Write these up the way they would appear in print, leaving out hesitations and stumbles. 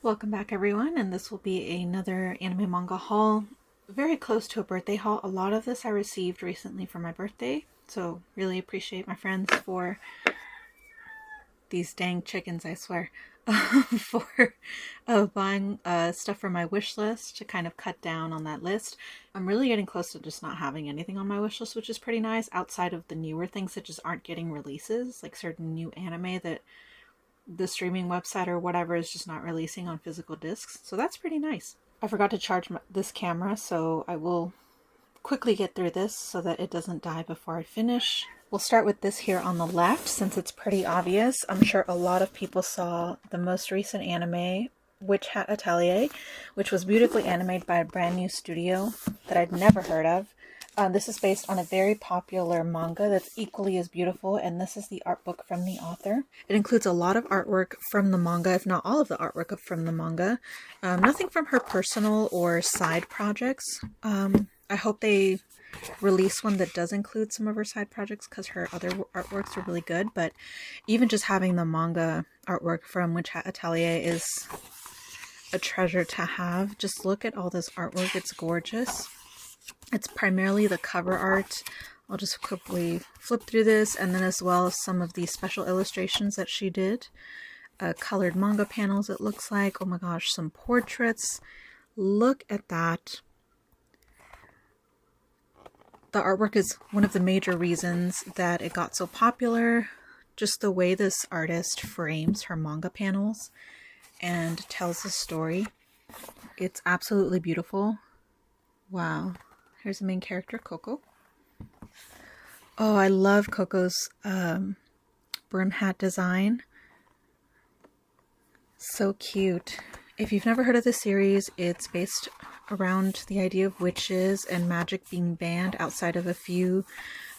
Welcome back everyone, and this will be another anime manga haul. Very close to a birthday haul. A lot of this I received recently for my birthday, so really appreciate my friends for these dang chickens, I swear, for buying stuff for my wish list to kind of cut down on that list. I'm really getting close to just not having anything on my wish list, which is pretty nice, outside of the newer things that just aren't getting releases, like certain new anime that the streaming website or whatever is just not releasing on physical discs. So that's pretty nice. I forgot to charge this camera, so I will quickly get through this so that it doesn't die before I finish. We'll start with this here on the left since it's pretty obvious. I'm sure a lot of people saw the most recent anime, Hat Atelier, which was beautifully animated by a brand new studio that I'd never heard of. This is based on a very popular manga that's equally as beautiful, and this is the art book from the author. It includes a lot of artwork from the manga, if not all of the artwork from the manga. Nothing from her personal or side projects. I hope they release one that does include some of her side projects because her other artworks are really good, but even just having the manga artwork from Hat Atelier is a treasure to have. Just look at all this artwork, it's gorgeous. It's primarily the cover art. I'll just quickly flip through this, and then as well as some of the special illustrations that she did. Colored manga panels, it looks like. Oh my gosh, some portraits. Look at that. The artwork is one of the major reasons that it got so popular. Just the way this artist frames her manga panels and tells the story. It's absolutely beautiful. Wow. Here's the main character, Coco. Oh, I love Coco's brim hat design. So cute. If you've never heard of this series, it's based around the idea of witches and magic being banned outside of a few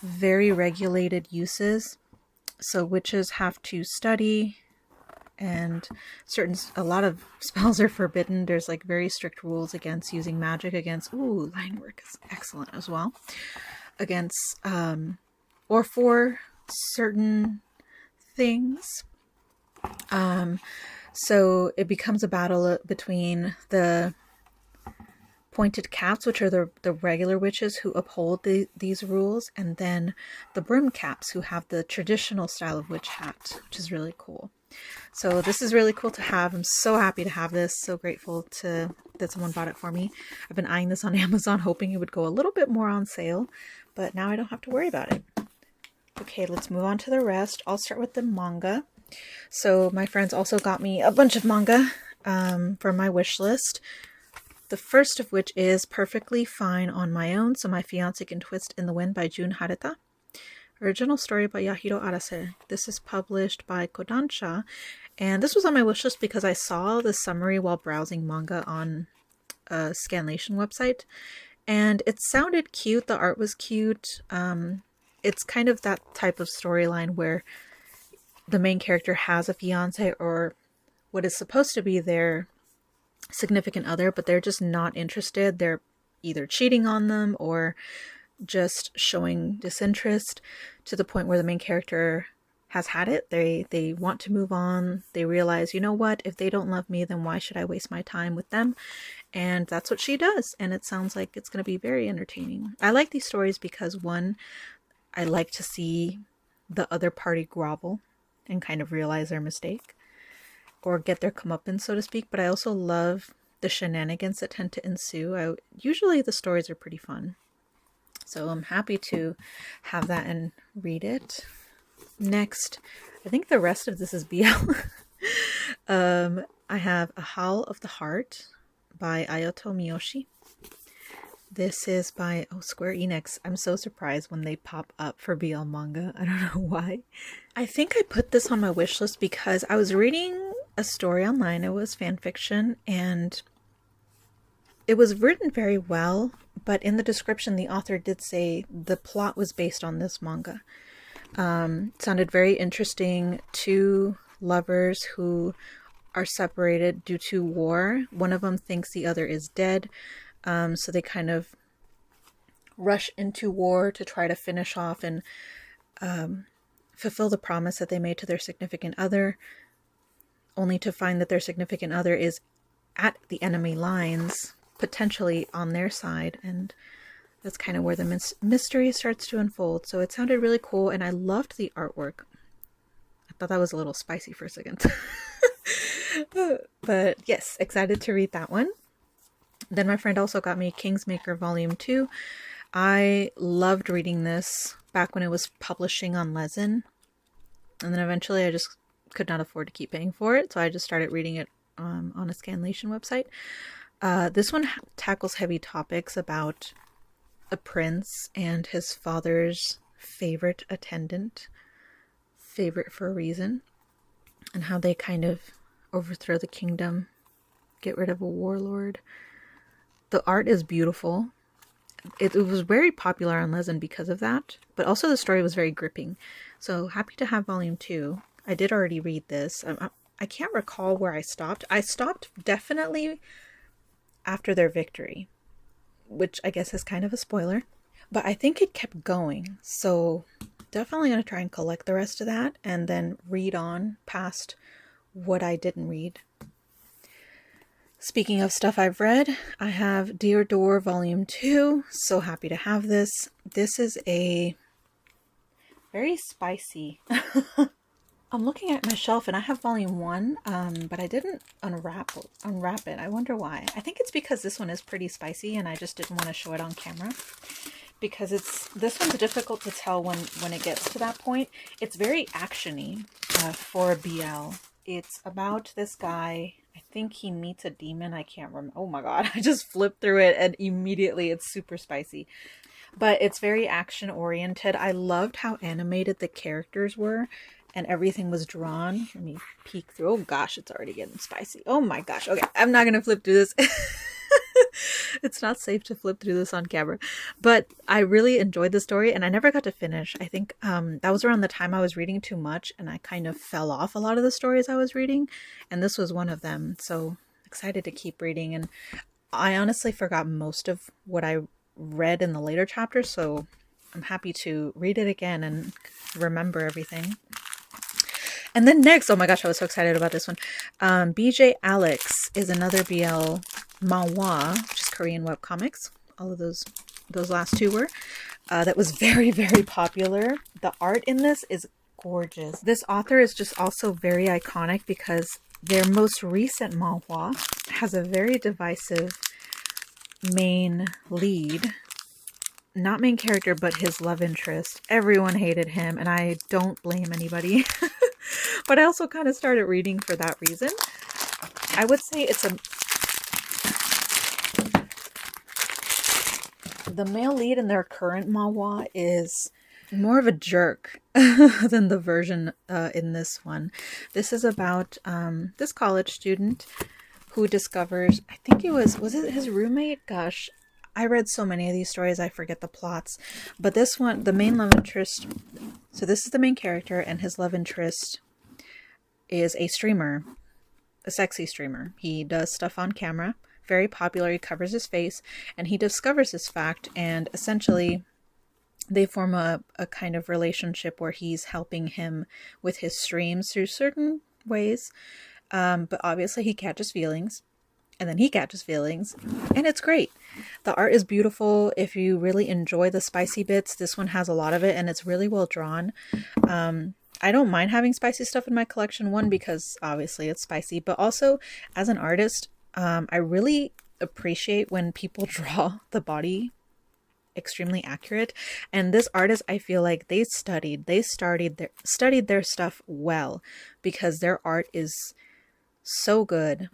very regulated uses. So witches have to study, and a lot of spells are forbidden. There's like very strict rules against using magic, against line work is excellent as well, against or for certain things. So it becomes a battle between the pointed caps, which are the regular witches who uphold these rules, and then the brim caps who have the traditional style of witch hat, which is really cool. So this is really cool to have. I'm so happy to have this. So grateful that someone bought it for me. I've been eyeing this on Amazon, hoping it would go a little bit more on sale, but now I don't have to worry about it. Okay, let's move on to the rest. I'll start with the manga. So my friends also got me a bunch of manga for my wish list. The first of which is Perfectly Fine on My Own, so my fiance can twist in the wind by Jun Hareta. Original story by Yahiro Arase. This is published by Kodansha, and this was on my wishlist because I saw the summary while browsing manga on a Scanlation website, and it sounded cute. The art was cute. It's kind of that type of storyline where the main character has a fiance or what is supposed to be their significant other, but they're just not interested. They're either cheating on them or just showing disinterest to the point where the main character has had it. They want to move on. They realize, you know what, if they don't love me, then why should I waste my time with them? And that's what she does, and it sounds like it's going to be very entertaining. I like these stories because, one, I like to see the other party grovel and kind of realize their mistake or get their comeuppance, so to speak, but I also love the shenanigans that tend to ensue. Usually the stories are pretty fun. So I'm happy to have that and read it. Next, I think the rest of this is BL. I have A Howl of the Heart by Ayoto Miyoshi. This is by Square Enix. I'm so surprised when they pop up for BL manga. I don't know why. I think I put this on my wish list because I was reading a story online. It was fan fiction, and it was written very well, but in the description the author did say the plot was based on this manga. It sounded very interesting. Two lovers who are separated due to war. One of them thinks the other is dead, so they kind of rush into war to try to finish off and fulfill the promise that they made to their significant other. only to find that their significant other is at the enemy lines, potentially on their side, and that's kind of where the mystery starts to unfold. So it sounded really cool, and I loved the artwork. I thought that was a little spicy for a second. But yes, excited to read that one. Then my friend also got me Kingsmaker Volume 2. I loved reading this back when it was publishing on Lezen. And then eventually I just could not afford to keep paying for it, so I just started reading it on a Scanlation website. This one tackles heavy topics about a prince and his father's favorite attendant, favorite for a reason, and how they kind of overthrow the kingdom, get rid of a warlord. The art is beautiful. It was very popular on Lezen because of that, but also the story was very gripping. So happy to have Volume 2. I did already read this. I can't recall where I stopped. I stopped definitely after their victory, which I guess is kind of a spoiler, but I think it kept going. So definitely going to try and collect the rest of that and then read on past what I didn't read. Speaking of stuff I've read, I have Dear Door Volume 2. So happy to have this. This is a very spicy. I'm looking at my shelf and I have Volume 1, but I didn't unwrap it. I wonder why. I think it's because this one is pretty spicy and I just didn't want to show it on camera. Because this one's difficult to tell when it gets to that point. It's very action-y for a BL. It's about this guy. I think he meets a demon. I can't remember. Oh my god. I just flipped through it and immediately it's super spicy. But it's very action-oriented. I loved how animated the characters were. And everything was drawn. Let me peek through. Oh gosh, it's already getting spicy. Oh my gosh. Okay, I'm not going to flip through this. It's not safe to flip through this on camera. But I really enjoyed the story and I never got to finish. I think that was around the time I was reading too much and I kind of fell off a lot of the stories I was reading. And this was one of them. So excited to keep reading. And I honestly forgot most of what I read in the later chapters. So I'm happy to read it again and remember everything. And then next, oh my gosh, I was so excited about this one. BJ Alex is another BL Manhwa, which is Korean webcomics. All of those last two were. That was very, very popular. The art in this is gorgeous. This author is just also very iconic because their most recent Manhwa has a very divisive main lead. Not main character, but his love interest. Everyone hated him, and I don't blame anybody. But I also kind of started reading for that reason. I would say the male lead in their current manhwa is more of a jerk than the version in this one. This is about this college student who discovers, I think was it his roommate? Gosh, I read so many of these stories, I forget the plots. But this one, the main love interest, so this is the main character, and his love interest is a streamer, a sexy streamer. He does stuff on camera, very popular, he covers his face, and he discovers this fact, and essentially they form a kind of relationship where he's helping him with his streams through certain ways, but obviously he catches feelings. And then he catches feelings, and it's great. The art is beautiful. If you really enjoy the spicy bits, this one has a lot of it, and it's really well drawn. I don't mind having spicy stuff in my collection, one, because obviously it's spicy, but also as an artist, I really appreciate when people draw the body extremely accurate. And this artist, I feel like they studied their stuff well, because their art is so good.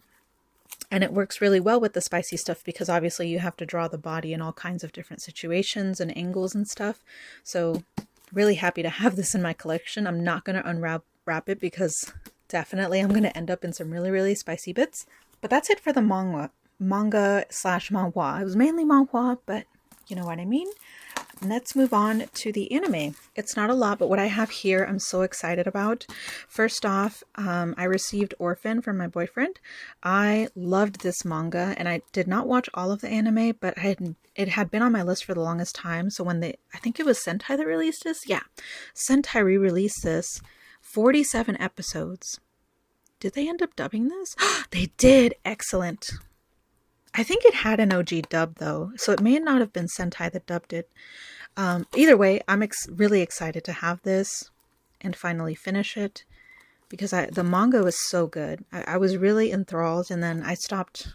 And it works really well with the spicy stuff because obviously you have to draw the body in all kinds of different situations and angles and stuff. So really happy to have this in my collection. I'm not going to unwrap it because definitely I'm going to end up in some really, really spicy bits. But that's it for the manga/manhwa. It was mainly manhwa, but you know what I mean? Let's move on to the anime. It's not a lot, but what I have here I'm so excited about. First off, I received Orphen from my boyfriend. I loved this manga, and I did not watch all of the anime, but it had been on my list for the longest time. So when I think it was Sentai that released this? Yeah. Sentai re-released this. 47 episodes. Did they end up dubbing this? They did! Excellent. I think it had an OG dub though, so it may not have been Sentai that dubbed it. Either way, I'm really excited to have this and finally finish it, because the manga was so good. I was really enthralled, and then I stopped,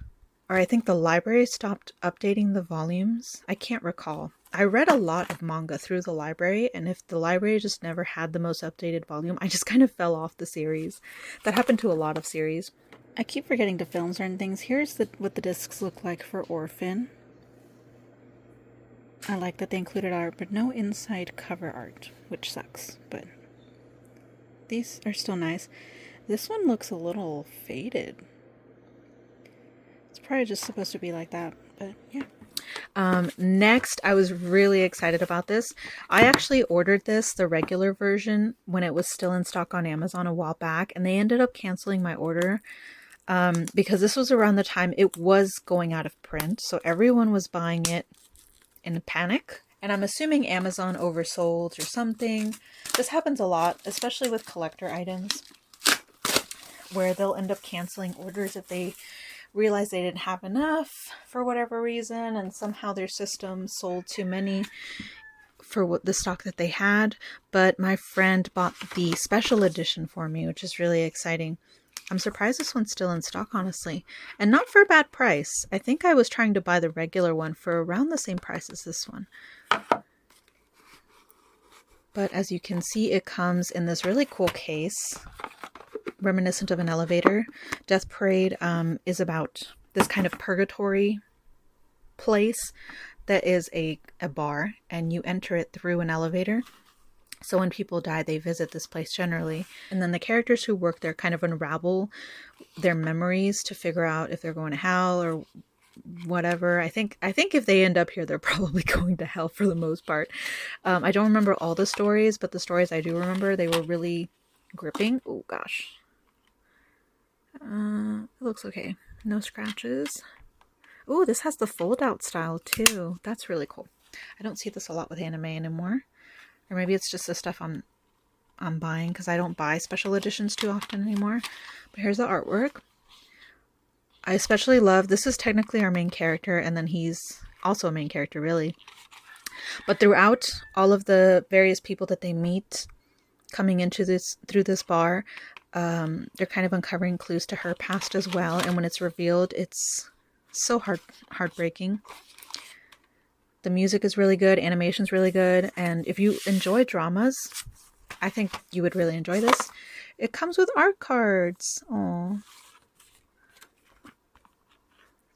or I think the library stopped updating the volumes. I can't recall. I read a lot of manga through the library, and if the library just never had the most updated volume, I just kind of fell off the series. That happened to a lot of series. I keep forgetting to film certain things. Here's what the discs look like for Orphen. I like that they included art, but no inside cover art, which sucks, but these are still nice. This one looks a little faded. It's probably just supposed to be like that, but yeah. Next, I was really excited about this. I actually ordered this, the regular version, when it was still in stock on Amazon a while back, and they ended up canceling my order because this was around the time it was going out of print, so everyone was buying it in a panic. And I'm assuming Amazon oversold or something. This happens a lot, especially with collector items, where they'll end up canceling orders if they realize they didn't have enough for whatever reason, and somehow their system sold too many for what the stock that they had. But my friend bought the special edition for me, which is really exciting. I'm surprised this one's still in stock, honestly. And not for a bad price. I think I was trying to buy the regular one for around the same price as this one. But as you can see, it comes in this really cool case, reminiscent of an elevator. Death Parade is about this kind of purgatory place that is a bar, and you enter it through an elevator. So when people die, they visit this place generally. And then the characters who work there kind of unravel their memories to figure out if they're going to hell or whatever. I think if they end up here, they're probably going to hell for the most part. I don't remember all the stories, but the stories I do remember, they were really gripping. Oh gosh. It looks okay. No scratches. Oh, this has the fold out style too. That's really cool. I don't see this a lot with anime anymore. Or maybe it's just the stuff I'm buying, because I don't buy special editions too often anymore. But here's the artwork. I especially love, this is technically our main character, and then he's also a main character, really. But throughout all of the various people that they meet coming into through this bar, they're kind of uncovering clues to her past as well. And when it's revealed, it's so heartbreaking. The music is really good, animation's really good, and if you enjoy dramas, I think you would really enjoy this. It comes with art cards. Oh.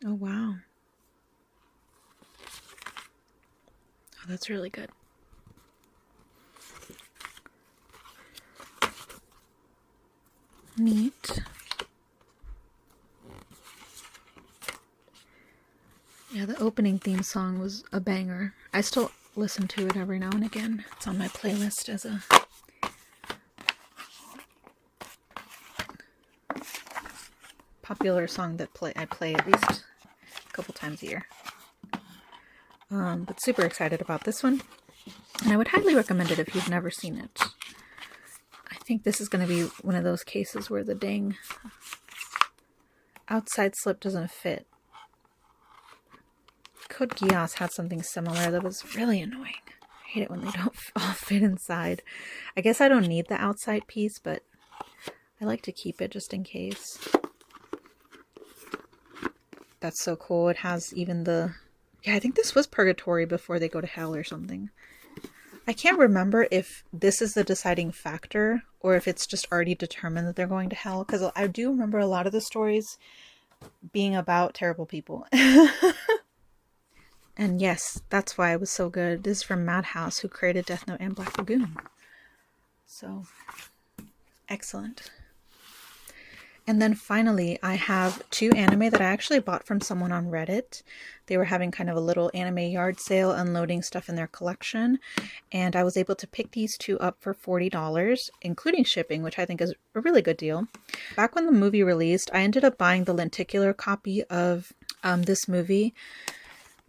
Oh, wow. Oh, that's really good. Neat. Yeah, the opening theme song was a banger. I still listen to it every now and again. It's on my playlist as a popular song that I play at least a couple times a year. But super excited about this one. And I would highly recommend it if you've never seen it. I think this is going to be one of those cases where the dang outside slip doesn't fit. Code Geass had something similar that was really annoying. I hate it when they don't all fit inside. I guess I don't need the outside piece, but I like to keep it just in case. That's so cool. It has even the... Yeah, I think this was Purgatory before they go to hell or something. I can't remember if this is the deciding factor or if it's just already determined that they're going to hell, because I do remember a lot of the stories being about terrible people. And yes, that's why it was so good. This is from Madhouse, who created Death Note and Black Lagoon. So, excellent. And then finally, I have two anime that I actually bought from someone on Reddit. They were having kind of a little anime yard sale, unloading stuff in their collection. And I was able to pick these two up for $40, including shipping, which I think is a really good deal. Back when the movie released, I ended up buying the lenticular copy of this movie,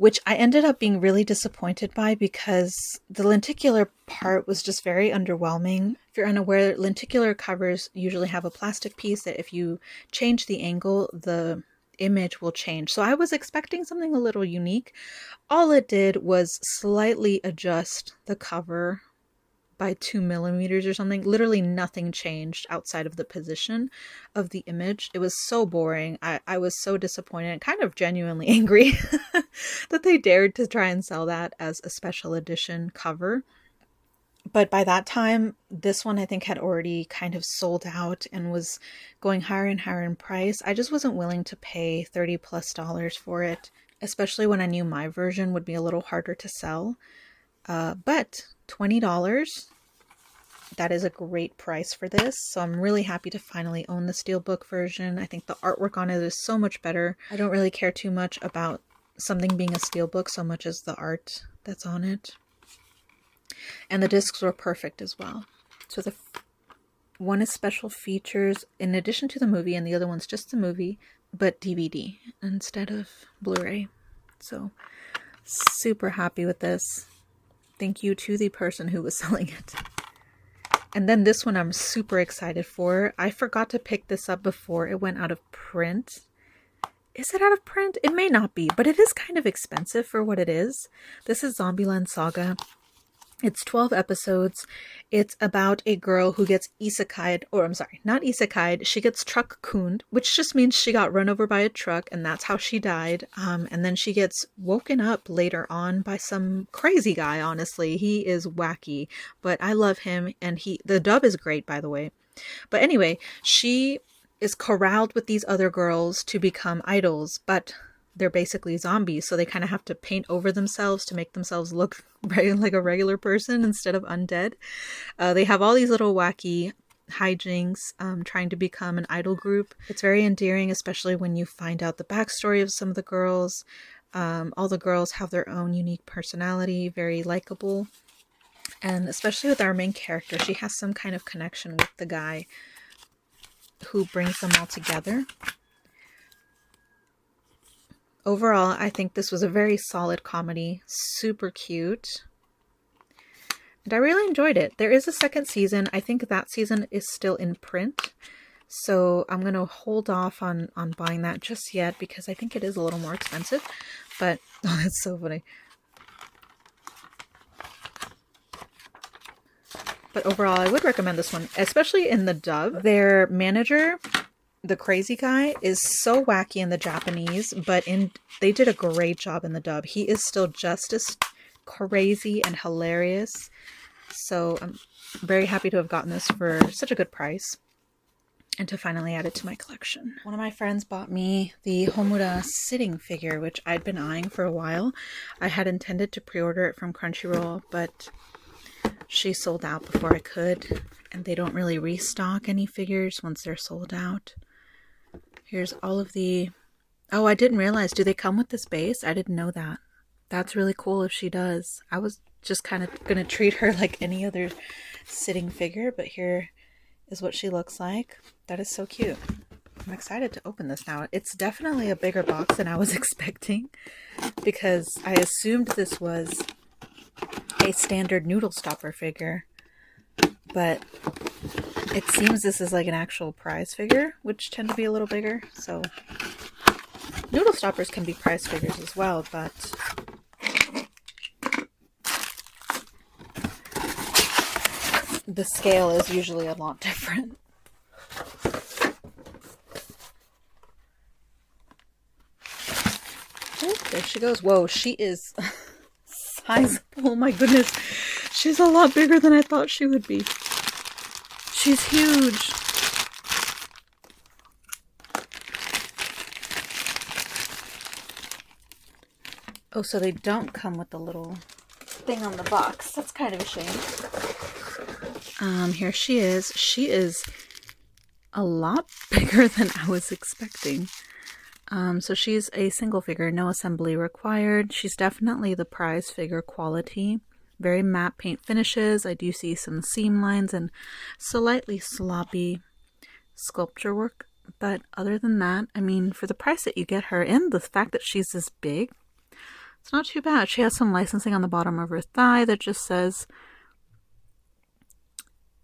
which I ended up being really disappointed by because the lenticular part was just very underwhelming. If you're unaware, lenticular covers usually have a plastic piece that if you change the angle, the image will change. So I was expecting something a little unique. All it did was slightly adjust the cover by 2 millimeters or something. Literally nothing changed outside of the position of the image. It was so boring. I was so disappointed and kind of genuinely angry that they dared to try and sell that as a special edition cover. But by that time, this one I think had already kind of sold out and was going higher and higher in price. I just wasn't willing to pay $30+ for it, especially when I knew my version would be a little harder to sell. But $20, that is a great price for this. So I'm really happy to finally own the steelbook version. I think the artwork on it is so much better. I don't really care too much about something being a steelbook so much as the art that's on it. And the discs were perfect as well. So the one is special features in addition to the movie, and the other one's just the movie, but DVD instead of Blu-ray. So super happy with this. Thank you to the person who was selling it. And then this one I'm super excited for. I forgot to pick this up before it went out of print. Is it out of print? It may not be, but it is kind of expensive for what it is. This is Zombieland Saga. It's 12 episodes. It's about a girl who gets isekai'd, or I'm sorry, not isekai'd. She gets truck-cooned, which just means she got run over by a truck, and that's how she died. And then she gets woken up later on by some crazy guy, honestly. He is wacky, but I love him, and the dub is great, by the way. But anyway, she is corralled with these other girls to become idols, but they're basically zombies, so they kind of have to paint over themselves to make themselves look like a regular person instead of undead. They have all these little wacky hijinks trying to become an idol group. It's very endearing, especially when you find out the backstory of some of the girls. All the girls have their own unique personality, very likable. And especially with our main character, she has some kind of connection with the guy who brings them all together. Overall, I think this was a very solid comedy, super cute, and I really enjoyed it. There is a second season. I think that season is still in print, so I'm going to hold off on buying that just yet because I think it is a little more expensive, but oh, that's so funny. But overall, I would recommend this one, especially in the dub. Their manager, the crazy guy, is so wacky in the Japanese, but they did a great job in the dub. He is still just as crazy and hilarious. So I'm very happy to have gotten this for such a good price and to finally add it to my collection. One of my friends bought me the Homura sitting figure, which I'd been eyeing for a while. I had intended to pre-order it from Crunchyroll, but she sold out before I could, and they don't really restock any figures once they're sold out. Here's all of the... Oh, I didn't realize. Do they come with this base? I didn't know that. That's really cool if she does. I was just kind of going to treat her like any other sitting figure, but here is what she looks like. That is so cute. I'm excited to open this now. It's definitely a bigger box than I was expecting because I assumed this was a standard noodle stopper figure, but it seems this is like an actual prize figure, which tend to be a little bigger. So noodle stoppers can be prize figures as well, but the scale is usually a lot different. Oh, there she goes. Whoa, she is sizable. Oh my goodness. She's a lot bigger than I thought she would be. She's huge. Oh, so they don't come with the little thing on the box. That's kind of a shame. Here she is. She is a lot bigger than I was expecting. So she's a single figure, no assembly required. She's definitely the prize figure quality. Very matte paint finishes. I do see some seam lines and slightly sloppy sculpture work. But other than that, I mean, for the price that you get her and the fact that she's this big, It's not too bad. She has some licensing on the bottom of her thigh that just says,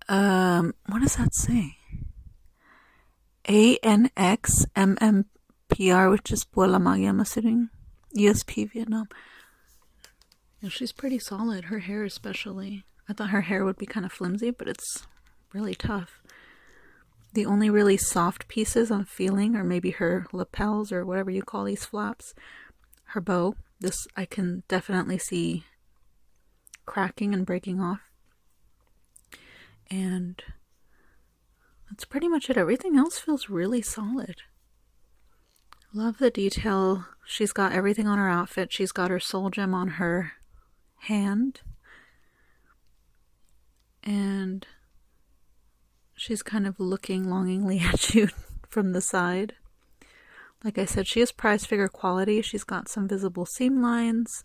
what does that say? ANXMMPR, which is Puella Magi, I'm assuming. USP Vietnam. Yeah, she's pretty solid. Her hair especially. I thought her hair would be kind of flimsy, but it's really tough. The only really soft pieces I'm feeling are maybe her lapels or whatever you call these flaps. Her bow. This I can definitely see cracking and breaking off. And that's pretty much it. Everything else feels really solid. Love the detail. She's got everything on her outfit. She's got her soul gem on her hand. And she's kind of looking longingly at you from the side. Like I said, she is prize figure quality. She's got some visible seam lines,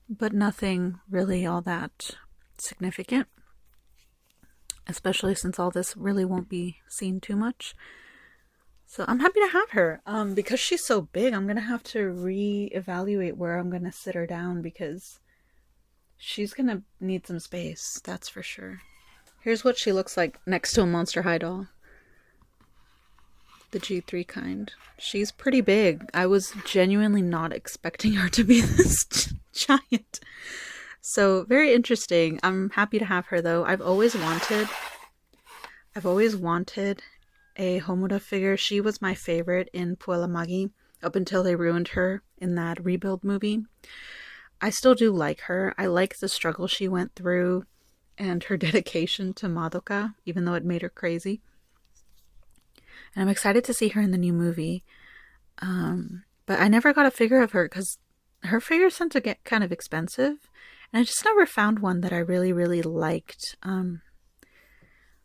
but nothing really all that significant. Especially since all this really won't be seen too much. So I'm happy to have her. Because she's so big, I'm going to have to reevaluate where I'm going to sit her down because she's going to need some space, that's for sure. Here's what she looks like next to a Monster High doll. The G3 kind. She's pretty big. I was genuinely not expecting her to be this giant. So, very interesting. I'm happy to have her, though. I've always wanted a Homura figure. She was my favorite in Puella Magi up until they ruined her in that rebuild movie. I still do like her. I like the struggle she went through and her dedication to Madoka, even though it made her crazy. And I'm excited to see her in the new movie. But I never got a figure of her because her figures tend to get kind of expensive. And I just never found one that I really, really liked.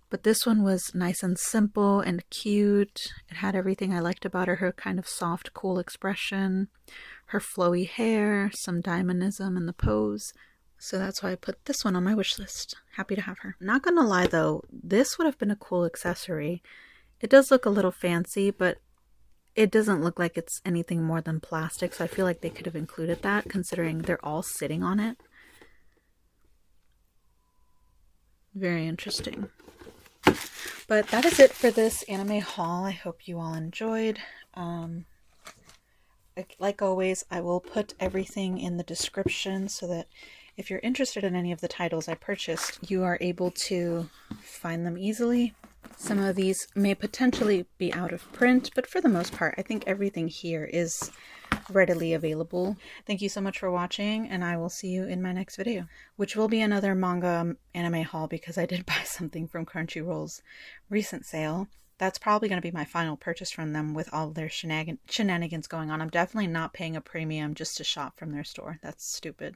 But this one was nice and simple and cute. It had everything I liked about her. Her kind of soft, cool expression. Her flowy hair. Some diamondism in the pose. So that's why I put this one on my wish list. Happy to have her. Not gonna lie though, this would have been a cool accessory. It does look a little fancy, but it doesn't look like it's anything more than plastic. So I feel like they could have included that considering they're all sitting on it. Very interesting. But that is it for this anime haul. I hope you all enjoyed. Like always, I will put everything in the description so that if you're interested in any of the titles I purchased, you are able to find them easily. Some of these may potentially be out of print, but for the most part, I think everything here is readily available. Thank you so much for watching, and I will see you in my next video, which will be another manga anime haul because I did buy something from Crunchyroll's recent sale. That's probably going to be my final purchase from them with all their shenanigans going on. I'm definitely not paying a premium just to shop from their store. That's stupid.